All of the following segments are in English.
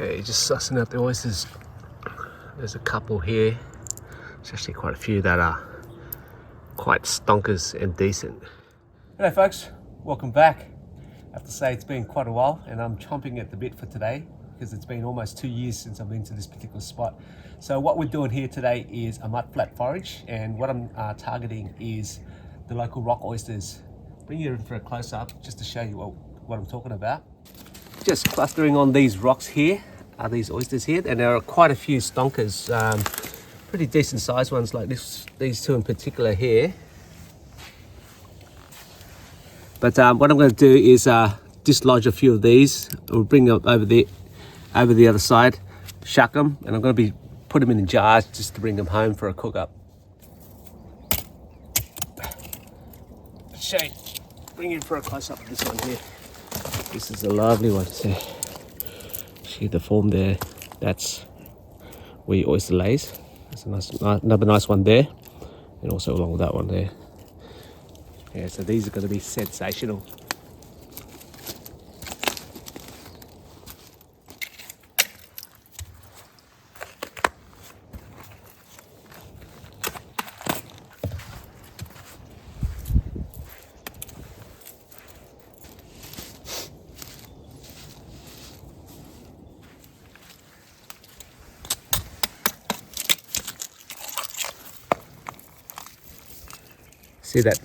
Okay, just sussing out the oysters. There's a couple here. There's actually quite a few that are quite stonkers and decent. Hello folks, welcome back. I have to say it's been quite a while and I'm chomping at the bit for today because it's been almost 2 years since I've been to this particular spot. So what we're doing here today is a mudflat forage, and what I'm targeting is the local rock oysters. Bring you in for a close-up just to show you what I'm talking about. Just clustering on these rocks here are these oysters here, and there are quite a few stonkers, pretty decent sized ones like these two in particular here. But what I'm going to do is dislodge a few of these. We'll bring them over the other side, shuck them, and I'm going to put them in jars just to bring them home for a cook up. Shane, bring in for a close up of this one here. This is a lovely one. So, see the form there? That's where your oyster lays. That's another nice one there, and also along with that one there. Yeah, so these are going to be sensational. See that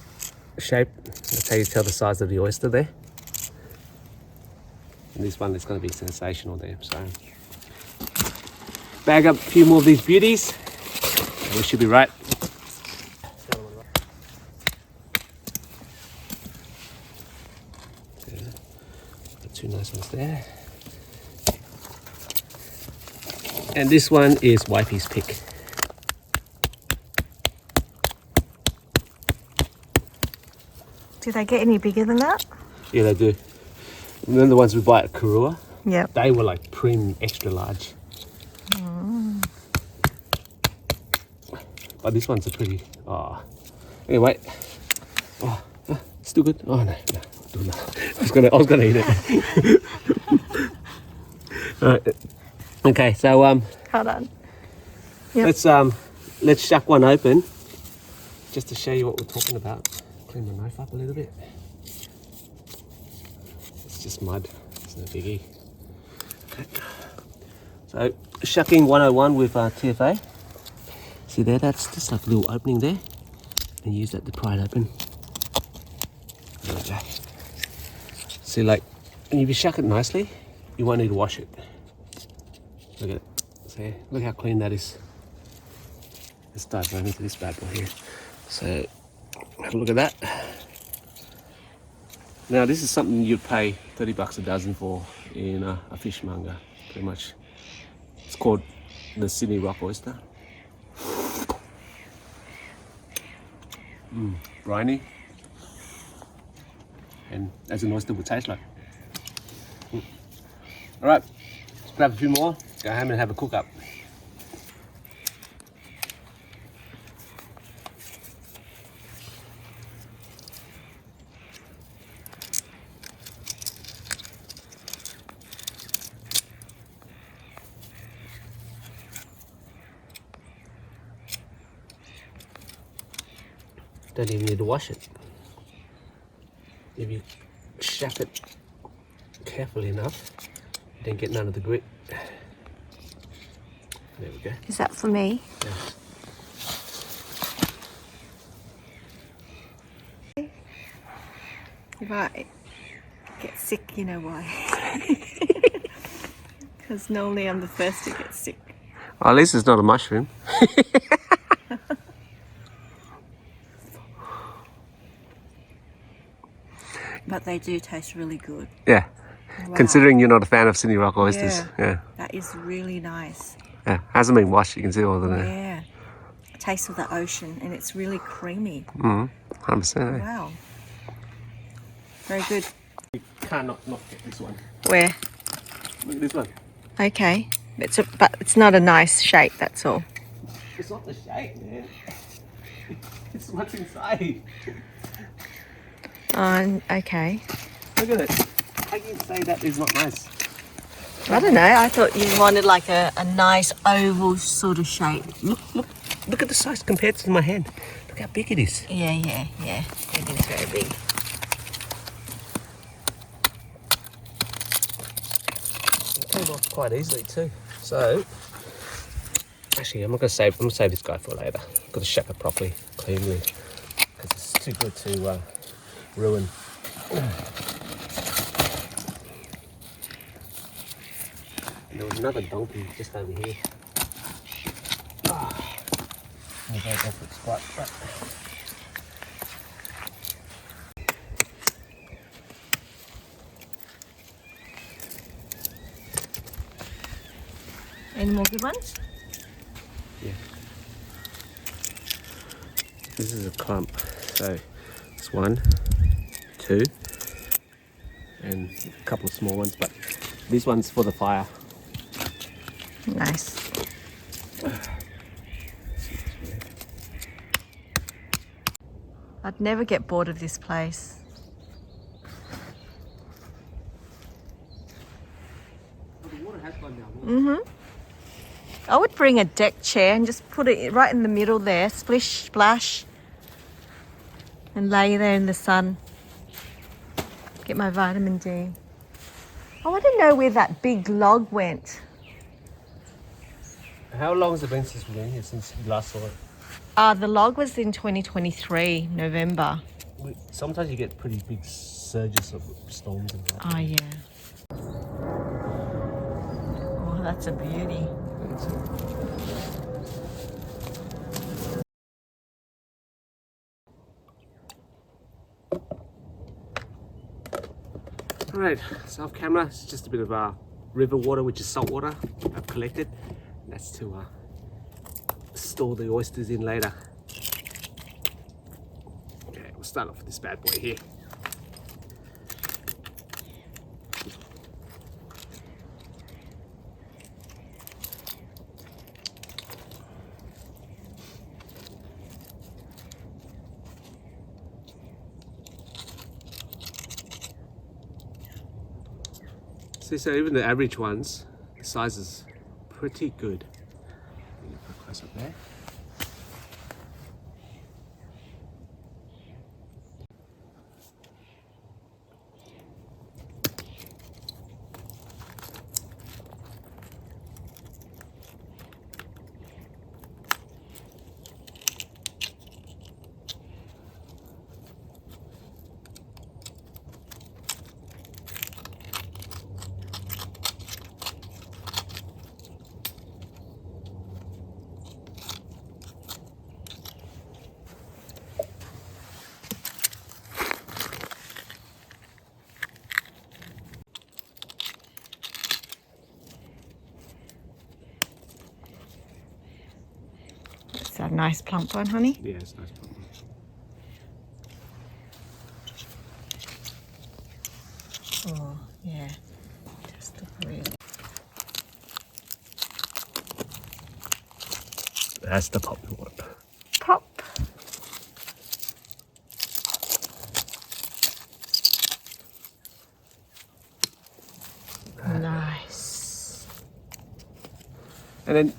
shape? That's how you tell the size of the oyster there. And this one is going to be sensational there. So bag up a few more of these beauties and we should be right. Got two nice ones there. And this one is Wifey's pick. Do they get any bigger than that? Yeah, they do. Remember the ones we buy at Karua? Yeah. They were like premium, extra large. But these ones are pretty. Oh. Anyway. Oh, still good. Oh no, do not. I was gonna eat it. Alright. Okay, so Hold on. Yep. Let's shuck one open just to show you what we're talking about. Clean the knife up a little bit. It's just mud, it's no biggie. Okay. So, shucking 101 with TFA. See there, that's just like a little opening there. And use that to pry it open. There we go. See, like, and if you shuck it nicely, you won't need to wash it. Look at it. See, look how clean that is. Let's dive right into this bad boy here. So, have a look at that. Now this is something you'd pay $30 a dozen for in a fishmonger, pretty much. It's called the Sydney rock oyster. Briny. And as an oyster would taste like. Alright, let's grab a few more, go home and have a cook up. Don't even need to wash it. If you shuck it carefully enough, you don't get none of the grit. There we go. Is that for me? Yeah. If I get sick, you know why. Because normally I'm the first to get sick. Well, at least it's not a mushroom. But they do taste really good. Yeah. Wow. Considering you're not a fan of Sydney rock oysters. Yeah. That is really nice. Yeah. Hasn't been washed, you can see all the Yeah. Taste of the ocean, and it's really creamy. 100%. Wow. Very good. You can't not get this one. Where? Look at this one. Okay. But it's not a nice shape, that's all. It's not the shape, man. It's what's inside. Okay. Look at it. How can you say that is not nice? I don't know. I thought you wanted like a nice oval sort of shape. Look at the size compared to my hand. Look how big it is. Yeah. It is very big. It came off quite easily too. So, actually, I'm gonna save this guy for later. I've got to shuck it properly, cleanly, because it's too good to ruin. There was another donkey just over here. I'm going to go for its spot. Any more good ones? Yeah. This is a clump. So it's 1, 2, and a couple of small ones, but this one's for the fire. Nice. I'd never get bored of this place. I would bring a deck chair and just put it right in the middle there, splish, splash, and lay there in the sun. Get my vitamin D. I want to know where that big log went. How long has it been since we've been here, since you last saw it? The log was in 2023, November. Sometimes you get pretty big surges of storms and that. Oh, yeah. Oh, that's a beauty. Alright, so off camera, it's just a bit of river water, which is salt water I've collected. And that's to store the oysters in later. Okay, we'll start off with this bad boy here. See, so even the average ones, the size is pretty good. Put close up there. Is that a nice plump one, honey? Yeah, it's nice. Oh, yeah. Just really. That's the pop we want. Pop. Nice. And then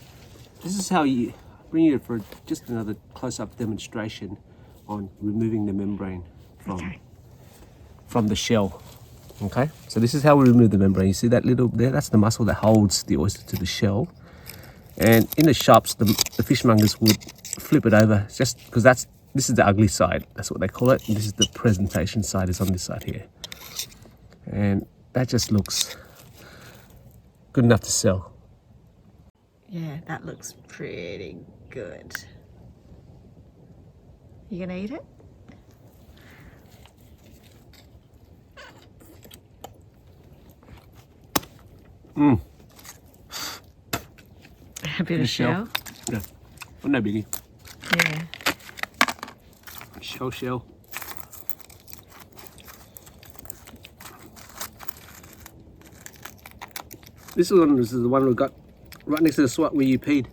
this is how you bring it for just another close-up demonstration on removing the membrane from the shell. Okay, so this is how we remove the membrane. You see that little there? That's the muscle that holds the oyster to the shell. And in the shops, the fishmongers would flip it over just because this is the ugly side. That's what they call it. And this is the presentation side, is on this side here. And that just looks good enough to sell. Yeah, that looks pretty good. You gonna eat it? A bit of shell. Yeah, well, no biggie. Yeah. Shell. This is the one we got right next to the spot where you peed.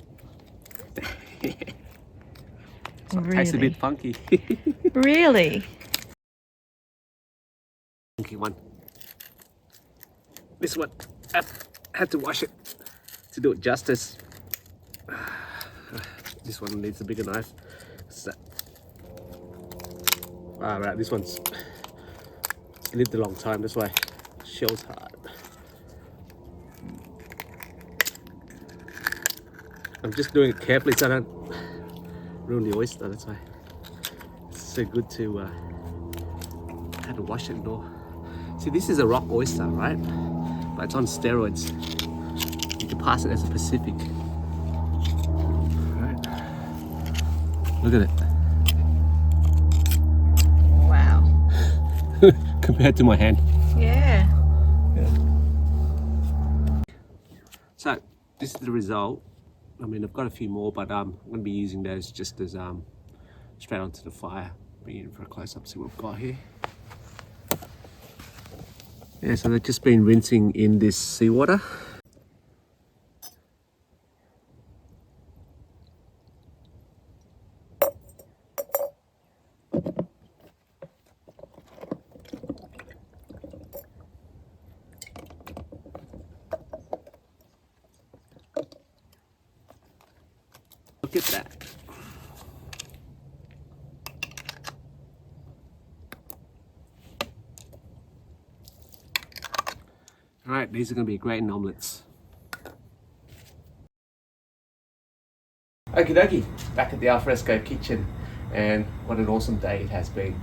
So it tastes a bit funky. Really? Funky one. This one. Up. had to wash it to do it justice. This one needs a bigger knife. So, right, this one's lived a long time, that's why shell's hard. I'm just doing it carefully so I don't ruin the oyster, that's why it's so good to have to wash it and all. See, this is a rock oyster, right? But it's on steroids. You can pass it as a Pacific. Right. Look at it. Wow. Compared to my hand. Yeah. So this is the result. I mean, I've got a few more, but I'm going to be using those just as straight onto the fire. Bring it in for a close-up, see what we've got here. Yeah, so they've just been rinsing in this seawater. Look at that. All right, these are going to be great in omelets. Okie dokie, back at the alfresco kitchen, and what an awesome day it has been.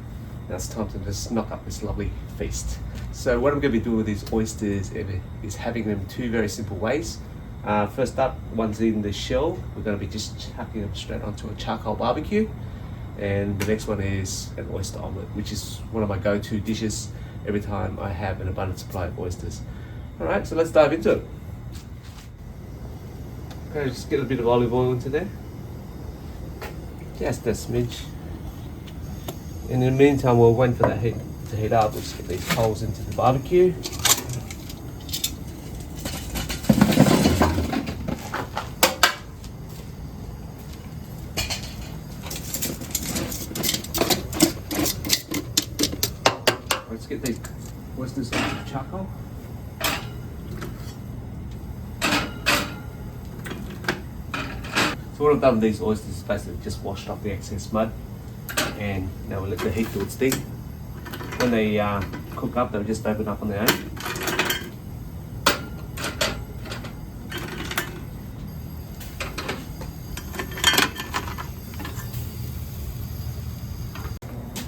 Now it's time to just knock up this lovely feast. So what I'm going to be doing with these oysters is having them two very simple ways. First up, one's in the shell. We're going to be just chucking them straight onto a charcoal barbecue. And the next one is an oyster omelette, which is one of my go-to dishes every time I have an abundant supply of oysters. All right, so let's dive into it. Okay, just get a bit of olive oil into there. Just a smidge. In the meantime, we'll wait for that heat to heat up. We'll just get these coals into the barbecue. Let's get these oysters onto the charcoal. So what I've done with these oysters is basically just washed off the excess mud, and now we'll let the heat do its thing. When they cook up, they'll just open up on their own.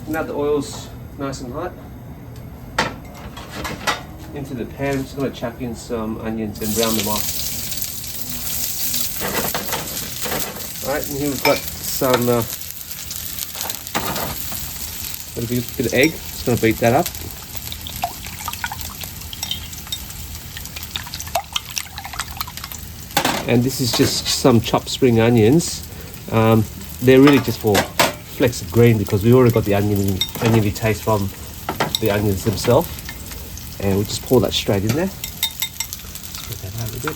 Now the oil's nice and hot. Into the pan, I'm just going to chuck in some onions and brown them off. Alright, and here we've got some a bit of egg. Just going to beat that up. And this is just some chopped spring onions. They're really just for flecks of green because we already got the oniony taste from the onions themselves. And we'll just pour that straight in there. Spread that out a bit.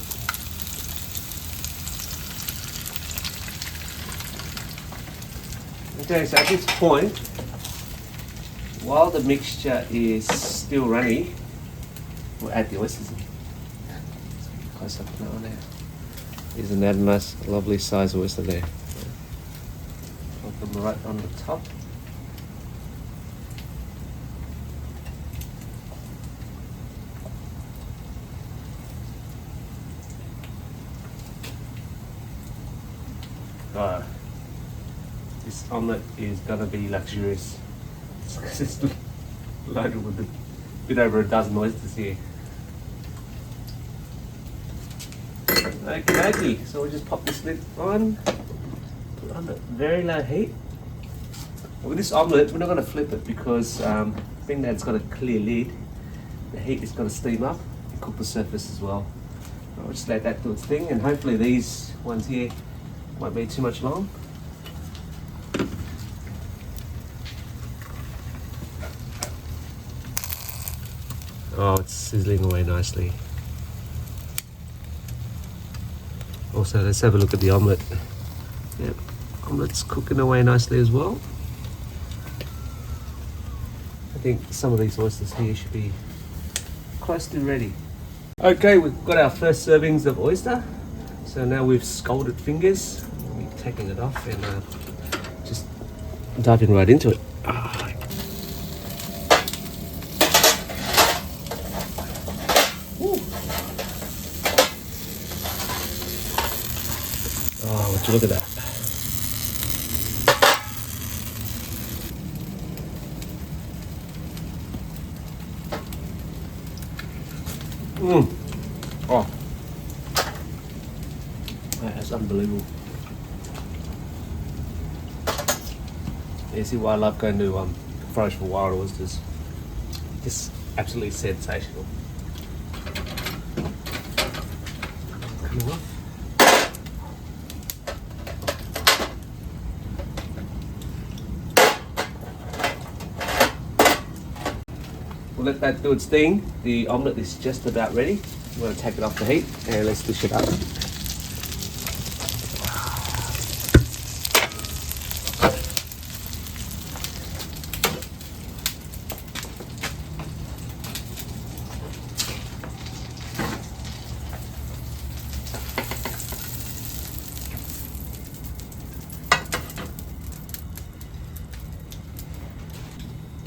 Okay, so at this point, while the mixture is still runny, we'll add the oysters in. Let's get close up now. Isn't that a nice, lovely size oyster there? Put them right on the top. This omelette is gonna be luxurious. It's loaded with a bit over a dozen oysters here. Okay, so we'll just pop this lid on, put it under very low heat. And with this omelette, we're not gonna flip it because being that it's got a clear lid, the heat is gonna steam up and cook the surface as well. I'll just let that do its thing, and hopefully these ones here won't be too much long. Oh, it's sizzling away nicely. Also, let's have a look at the omelette. Yep, omelette's cooking away nicely as well. I think some of these oysters here should be close to ready. Okay, we've got our first servings of oyster. So now we've scalded fingers. We're taking it off and just diving right into it. Oh, would you look at that? Oh, that's unbelievable. You see why I love going to forage for wild oysters. Just absolutely sensational. Coming off. We'll let that do its thing. The omelette is just about ready. I'm going to take it off the heat and let's dish it up.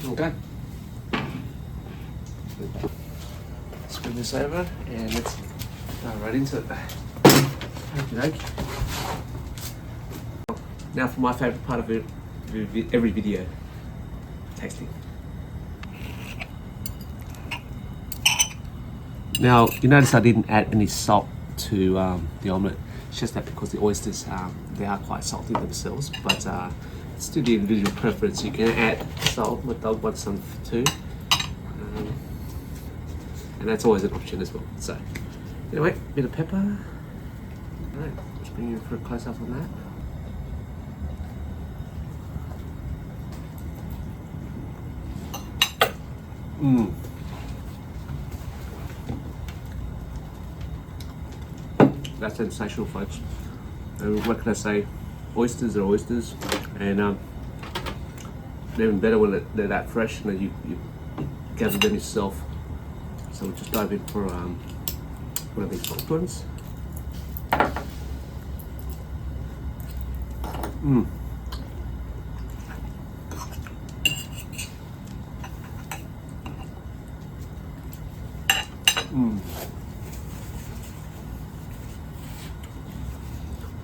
Okay. Spin this over and let's go right into it. Okay. Now for my favourite part of every video, tasting. Now you notice I didn't add any salt to the omelette. It's just that because the oysters they are quite salty themselves, but it's to the individual preference. You can add salt. My dog wants some too. And that's always an option as well. So, anyway, bit of pepper. Alright, just bring you for a close up on that. That's sensational, folks. And what can I say? Oysters are oysters, and they're even better when they're that fresh and you gather them yourself. So we'll just dive in for one of these cooked ones.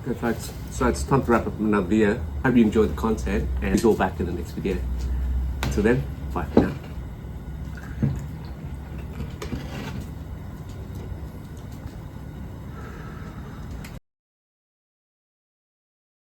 Okay folks, so it's time to wrap up another video. Hope you enjoyed the content and it's all back in the next video. Until then, bye for now.